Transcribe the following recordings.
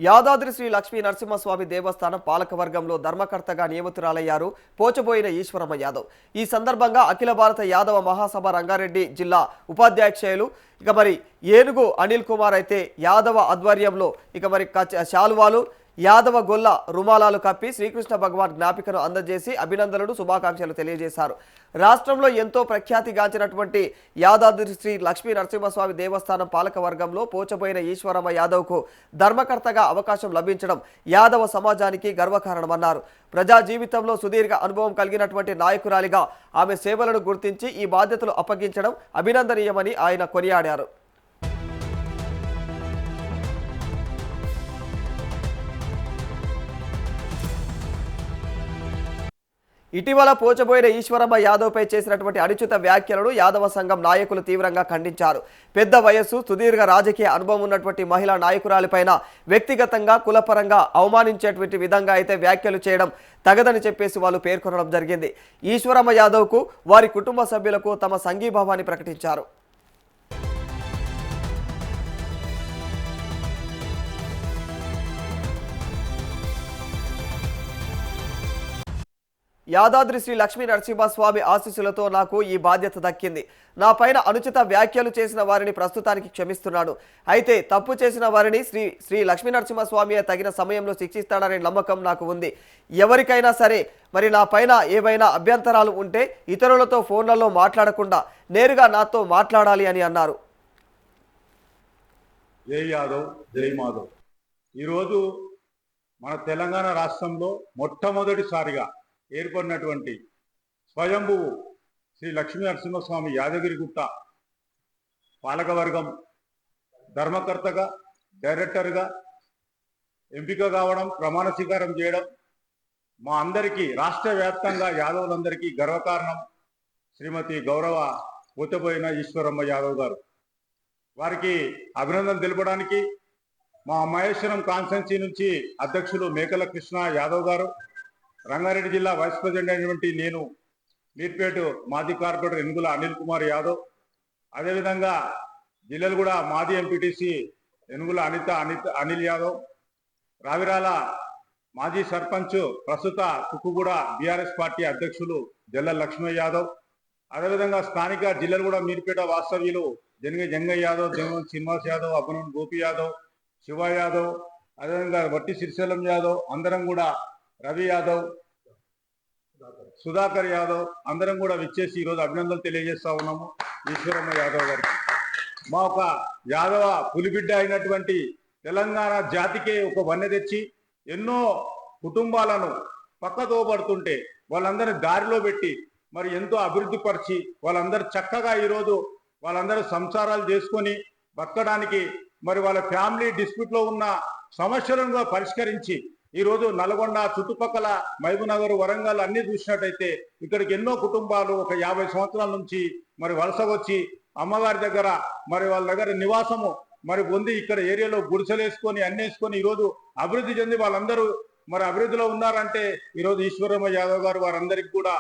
యాదాద్రి శ్రీ లక్ష్మీ నరసింహస్వామి దేవస్థానం పాలకవర్గంలో ధర్మకర్తగా నియమితురాలయ్యారు పోచబోయిన ఈశ్వరమ్మ యాదవ్. ఈ సందర్భంగా అఖిల భారత యాదవ మహాసభ రంగారెడ్డి జిల్లా ఉపాధ్యక్షులు ఏనుగు అనిల్ కుమార్ అయితే యాదవ ఆధ్వర్యంలో శాలువాలు యాదవ గొల్ల రుమాలాలు కప్పి శ్రీకృష్ణ భగవాన్ జ్ఞాపికను అందజేసి అభినందనలు శుభాకాంక్షలు తెలియజేశారు. రాష్ట్రంలో ఎంతో ప్రఖ్యాతిగాంచినటువంటి యాదాద్రి శ్రీ లక్ష్మీ నరసింహస్వామి దేవస్థానం పాలకవర్గంలో పోచబోయిన ఈశ్వరమ్మ యాదవ్కు ధర్మకర్తగా అవకాశం లభించడం యాదవ సమాజానికి గర్వకారణమన్నారు. ప్రజా జీవితంలో సుదీర్ఘ అనుభవం కలిగినటువంటి నాయకురాలిగా ఆమె సేవలను గుర్తించి ఈ బాధ్యతలు అప్పగించడం అభినందనీయమని ఆయన కొనియాడారు. ఇటీవల పోచబోయిన ఈశ్వరమ్మ యాదవ్పై చేసినటువంటి అనుచిత వ్యాఖ్యలను యాదవ సంఘం నాయకులు తీవ్రంగా ఖండించారు. పెద్ద వయస్సు, సుదీర్ఘ రాజకీయ అనుభవం ఉన్నటువంటి మహిళా నాయకురాలిపైన వ్యక్తిగతంగా కులపరంగా అవమానించేటువంటి విధంగా అయితే వ్యాఖ్యలు చేయడం తగదని చెప్పేసి వాళ్ళు పేర్కొనడం జరిగింది. ఈశ్వరమ్మ యాదవ్కు వారి కుటుంబ సభ్యులకు తమ సంఘీభావాన్ని ప్రకటించారు. యాదాద్రి శ్రీ లక్ష్మీ నరసింహస్వామి ఆశీస్సులతో నాకు ఈ బాధ్యత దక్కింది. నా పైన అనుచిత వ్యాఖ్యలు చేసిన వారిని ప్రస్తుతానికి క్షమిస్తున్నాను. అయితే తప్పు చేసిన వారిని శ్రీ లక్ష్మీ నరసింహస్వామి తగిన సమయంలో శిక్షిస్తాడనే నమ్మకం నాకు ఉంది. ఎవరికైనా సరే నా పైన ఏవైనా అభ్యంతరాలు ఉంటే ఇతరులతో ఫోన్లలో మాట్లాడకుండా నేరుగా నాతో మాట్లాడాలి అని అన్నారు. జై యాదవ్, జై మాధవ్. ఈరోజు మన తెలంగాణ రాష్ట్రంలో మొట్టమొదటిసారిగా ఏర్పడినటువంటి స్వయంభువు శ్రీ లక్ష్మీ నరసింహస్వామి యాదగిరిగుట్ట పాలకవర్గం ధర్మకర్తగా, డైరెక్టర్గా ఎంపిక కావడం, ప్రమాణ స్వీకారం చేయడం మా అందరికీ రాష్ట్ర వ్యాప్తంగా యాదవులందరికీ గర్వకారణం. శ్రీమతి గౌరవ పోచబోయిన ఈశ్వరమ్మ యాదవ్ గారు వారికి అభినందన తెలపడానికి మా మహేశ్వరం కాన్స్టెన్సీ నుంచి అధ్యక్షులు మేకల కృష్ణ యాదవ్ గారు, రంగారెడ్డి జిల్లా వైస్ ప్రెసిడెంట్ అయినటువంటి నేను, మీర్పేట మాజీ కార్పొరేటర్ ఎనుగుల అనిల్ కుమార్ యాదవ్, అదేవిధంగా జిల్లెలగూడ మాజీ ఎంపీటీసీ ఎనుగుల అనిల్ యాదవ్, రావిరాల మాజీ సర్పంచ్ ప్రస్తుత తుక్కుగూడ బీఆర్ఎస్ పార్టీ అధ్యక్షులు జల్ల లక్ష్మయ్య యాదవ్, అదేవిధంగా స్థానిక జిల్లెలగూడ మీర్పేట వాస్తవ్యులు జంగయ్య యాదవ్, జంగం శ్రీనివాస్ యాదవ్, అభినవ్ గోపి యాదవ్, శివ యాదవ్, అదేవిధంగా వట్టి శ్రీశైలం యాదవ్, అందరం కూడా రవి యాదవ్, సుధాకర్ యాదవ్ అందరం కూడా విచ్చేసి ఈరోజు అభినందనలు తెలియజేస్తా ఉన్నాము ఈశ్వరమ్మ యాదవ్ గారికి. మా ఒక యాదవ పులిబిడ్డ అయినటువంటి తెలంగాణ జాతికే ఒక వన్నె తెచ్చి ఎన్నో కుటుంబాలను పక్కతోబడుతుంటే వాళ్ళందరినీ దారిలో పెట్టి ఎంతో అభివృద్ధి పరిచి వాళ్ళందరూ చక్కగా ఈరోజు వాళ్ళందరూ సంసారాలు చేసుకొని బతకడానికి వాళ్ళ ఫ్యామిలీ డిస్ప్యూట్లో ఉన్న సమస్యలను పరిష్కరించి ఈరోజు నల్గొండ చుట్టుపక్కల మహబూబ్నగర్, వరంగల్ అన్ని చూసినట్టయితే ఇక్కడికి ఎన్నో కుటుంబాలు ఒక 50 సంవత్సరాల నుంచి వలస వచ్చి అమ్మగారి దగ్గర వాళ్ళ దగ్గర నివాసము పొంది ఇక్కడ ఏరియాలో గుడిసెలేసుకొని అన్నేసుకొని ఈరోజు అభివృద్ధి చెంది వాళ్ళందరూ అభివృద్ధిలో ఉన్నారంటే ఈరోజు ఈశ్వరమ్మ యాదవ్ గారు వారందరికీ కూడా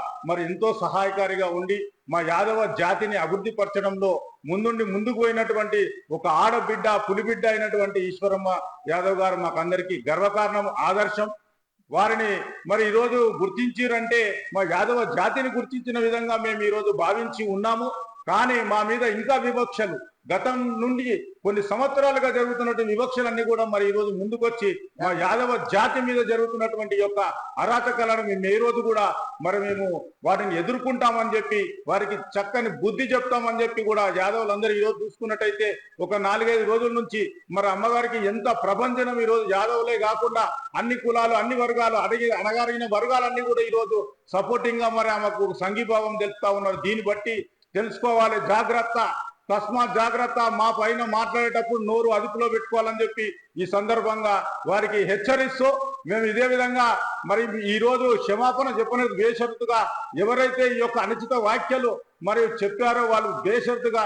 ఎంతో సహాయకారిగా ఉండి మా యాదవ జాతిని అభివృద్ధి పరచడంలో ముందుకు పోయినటువంటి ఒక ఆడబిడ్డ, పులిబిడ్డ అయినటువంటి ఈశ్వరమ్మ యాదవ్ గారు మాకు అందరికీ గర్వకారణం, ఆదర్శం. వారిని ఈరోజు గుర్తించారంటే మా యాదవ జాతిని గుర్తించిన విధంగా మేము ఈరోజు భావించి ఉన్నాము. కానీ మా మీద ఇంకా వివక్షలు, గతం నుండి కొన్ని సంవత్సరాలుగా జరుగుతున్నటువంటి వివక్షలన్నీ కూడా ఈరోజు ముందుకొచ్చి మా యాదవ జాతి మీద జరుగుతున్నటువంటి యొక్క అరాచకాలను మేము ఏ రోజు కూడా మేము వాటిని ఎదుర్కొంటామని చెప్పి వారికి చక్కని బుద్ధి చెప్తామని చెప్పి కూడా యాదవులందరూ ఈరోజు చూసుకున్నట్టయితే ఒక 4-5 రోజుల నుంచి అమ్మగారికి ఎంత ప్రభంజనం ఈరోజు యాదవులే కాకుండా అన్ని కులాలు, అన్ని వర్గాలు, అణగారిన వర్గాలన్నీ కూడా ఈరోజు సపోర్టింగ్ గా ఆమెకు సంఘీభావం తెలుపుతా ఉన్నారు. దీన్ని బట్టి తెలుసుకోవాలి, జాగ్రత్త, తస్మాత్ జాగ్రత్త, మా పైన మాట్లాడేటప్పుడు నోరు అదుపులో పెట్టుకోవాలని చెప్పి ఈ సందర్భంగా వారికి హెచ్చరిస్తూ మేము ఇదే విధంగా ఈ రోజు క్షమాపణ చెప్పినది బేషరతుగా ఎవరైతే ఈ యొక్క అనుచిత వ్యాఖ్యలు చెప్పారో వాళ్ళు బేషరతుగా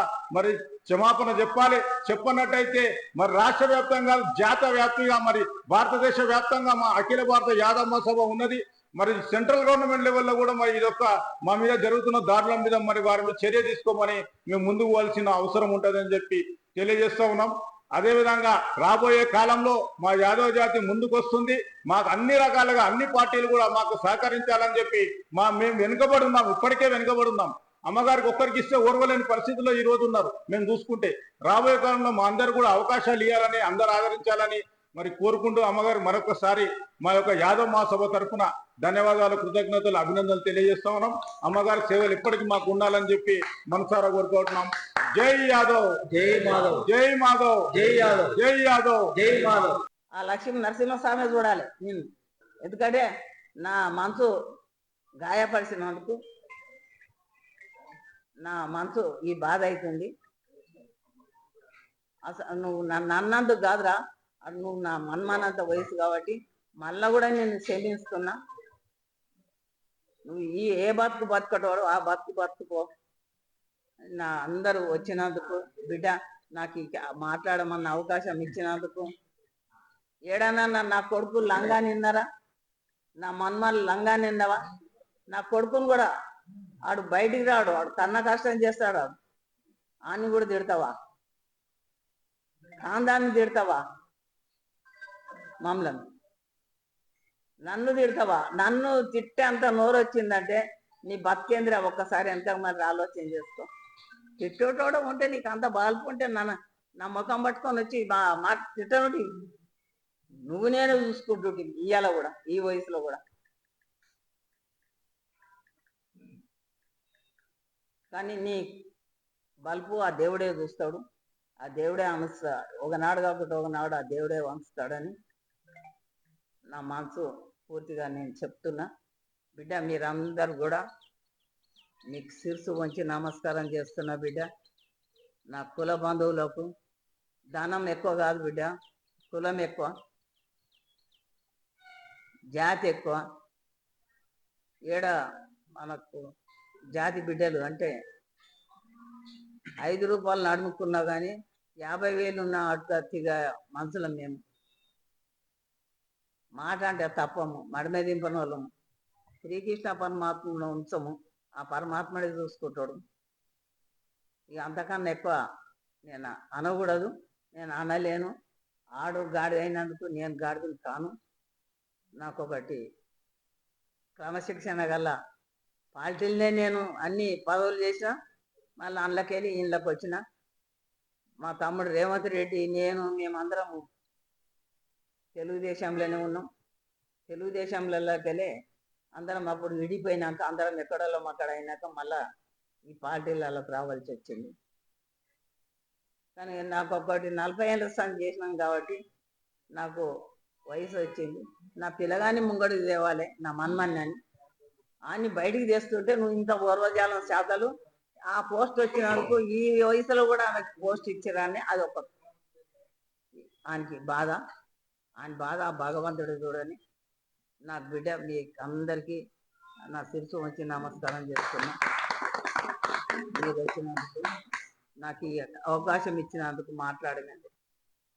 క్షమాపణ చెప్పాలి. చెప్పనట్టయితే రాష్ట్ర వ్యాప్తంగా, జాతీయ వ్యాప్తంగా భారతదేశ వ్యాప్తంగా మా అఖిల భారత యాదవ సభ ఉన్నది. సెంట్రల్ గవర్నమెంట్ లెవెల్లో కూడా ఇదొక మా మీద జరుగుతున్న దాడుల మీద వారి మీద చర్య తీసుకోమని మేము ముందుకు పోవాల్సిన అవసరం ఉంటుందని చెప్పి తెలియజేస్తా ఉన్నాం. అదేవిధంగా రాబోయే కాలంలో మా యాదవ జాతి ముందుకొస్తుంది. మాకు అన్ని రకాలుగా అన్ని పార్టీలు కూడా మాకు సహకరించాలని చెప్పి మేము వెనుకబడి ఉన్నాం, ఇప్పటికే వెనుకబడి ఉన్నాం. అమ్మగారికి ఒక్కరికి ఇస్తే ఓర్వలేని పరిస్థితుల్లో ఈ రోజు ఉన్నారు. మేము చూసుకుంటే రాబోయే కాలంలో మా అందరు కూడా అవకాశాలు ఇవ్వాలని, అందరు ఆదరించాలని మరి కోరుకుంటూ అమ్మగారు మరొకసారి మా యొక్క యాదవ్ మహాసభ తరఫున ధన్యవాదాలు, కృతజ్ఞతలు, అభినందనలు తెలియజేస్తా ఉన్నాం. అమ్మగారి సేవలు ఎప్పటికీ మాకు ఉండాలని చెప్పి మనసారా కోరుకుంటున్నాం. జై యాదవ్, జై మాధవ్, జై మాధవ్, జై యాదవ్, జై యాదవ్, జై మాధవ్. ఆ లక్ష్మీ నరసింహస్వామి చూడాలి నేను, ఎందుకంటే నా మనసు గాయపరిచినందుకు నా మనసు ఈ బాధ అవుతుంది. అసలు నువ్వు నన్ను అన్నందుకు కాదురా, నువ్వు నా మన్మానంత వయసు కాబట్టి మళ్ళా కూడా నేను క్షమిస్తున్నా. నువ్వు ఏ బతుకు బతుకటవాడు ఆ బతుకు బతుకుపో. నా అందరూ వచ్చినందుకు బిడ్డ, నాకు మాట్లాడమన్న అవకాశం ఇచ్చినందుకు. ఏడన్నా నా కొడుకు లంగా నిన్నరా, నా మన్మలు లంగా నిన్నవా? నా కొడుకుని కూడా ఆడు బయటికి రాడు, ఆడు కన్న కష్టం చేస్తాడు, ఆడు ఆని కూడా తిడతావా? కాందాన్ని తిడతావా? మమ్మలను నన్ను తిడతావా? నన్ను తిట్టే అంత నోరు వచ్చిందంటే నీ బతికేంద్ర ఒక్కసారి ఎంత మరి ఆలోచన చేసుకో. తిట్టేటోడు ఉంటే నీకు అంత బాల్పుంటే నా ముఖం పట్టుకొని వచ్చి మాట తిట్టనుటి నువ్వు నేను చూసుకుంటుంటే ఇవాళ కూడా ఈ వయసులో కూడా. కానీ నీ బల్పు ఆ దేవుడే చూస్తాడు, ఆ దేవుడే వంచుతాడు. ఒకనాడు కాబట్టి ఒకనాడు ఆ దేవుడే వంచుతాడని నా మనసు పూర్తిగా నేను చెప్తున్నా. బిడ్డ, మీరందరూ కూడా మీకు శిరసు వంచి నమస్కారం చేస్తున్నా బిడ్డ. నా కుల బంధువులకు ధనం ఎక్కువ కాదు బిడ్డ, కులం ఎక్కువ, జాతి ఎక్కువ. ఏడ మనకు జాతి బిడ్డలు అంటే 5 రూపాయలు నడుముకున్నా కానీ 50,000 ఉన్న అతిగా మనుషులం మేము. మాట అంటే తప్పము, మడమే దింపని వాళ్ళము. శ్రీకృష్ణ పరమాత్మను ఉంచము, ఆ పరమాత్మడే చూసుకుంటాడు. ఇక అంతకన్నా ఎక్కువ నేను అనకూడదు, నేను అనలేను. ఆడు గాడి అయినందుకు నేను గాడిదని కాను. నాకు ఒకటి క్రమశిక్షణ గల పార్టీలనే నేను అన్ని పదవులు చేసిన, మళ్ళీ అందులోకెళ్ళి ఇళ్ళకి వచ్చిన. మా తమ్ముడు రేవంత్ రెడ్డి, నేను, మేమందరము తెలుగుదేశంలోనే ఉన్నాం. తెలుగుదేశంలోకెళ్ళి అందరం అప్పుడు విడిపోయినాక అందరం ఎక్కడో అక్కడ అయినాక మళ్ళా ఈ పార్టీలలోకి రావాల్సి వచ్చింది. కానీ నాకు ఒకటి 40 ఏళ్ళ సంగతి చేసినాం కాబట్టి నాకు వయసు వచ్చింది. నా పిల్లగాని ముంగడికి తేవాలి, నా మన్మన్నాన్ని అని బయటికి తెస్తుంటే నువ్వు ఇంత పూర్వజాలం శాతలు ఆ పోస్ట్ వచ్చినందుకు ఈ వయసులో కూడా ఆమెకు పోస్ట్ ఇచ్చారని అది ఒక ఆయనకి బాధ. ఆయన బాధ ఆ భగవంతుడు చూడని. నా బిడ్డ, మీ అందరికీ నా శిరసు వచ్చి నమస్కారం చేస్తున్నా. మీరు వచ్చినందుకు, నాకు ఈ అవకాశం ఇచ్చినందుకు మాట్లాడినందుకు.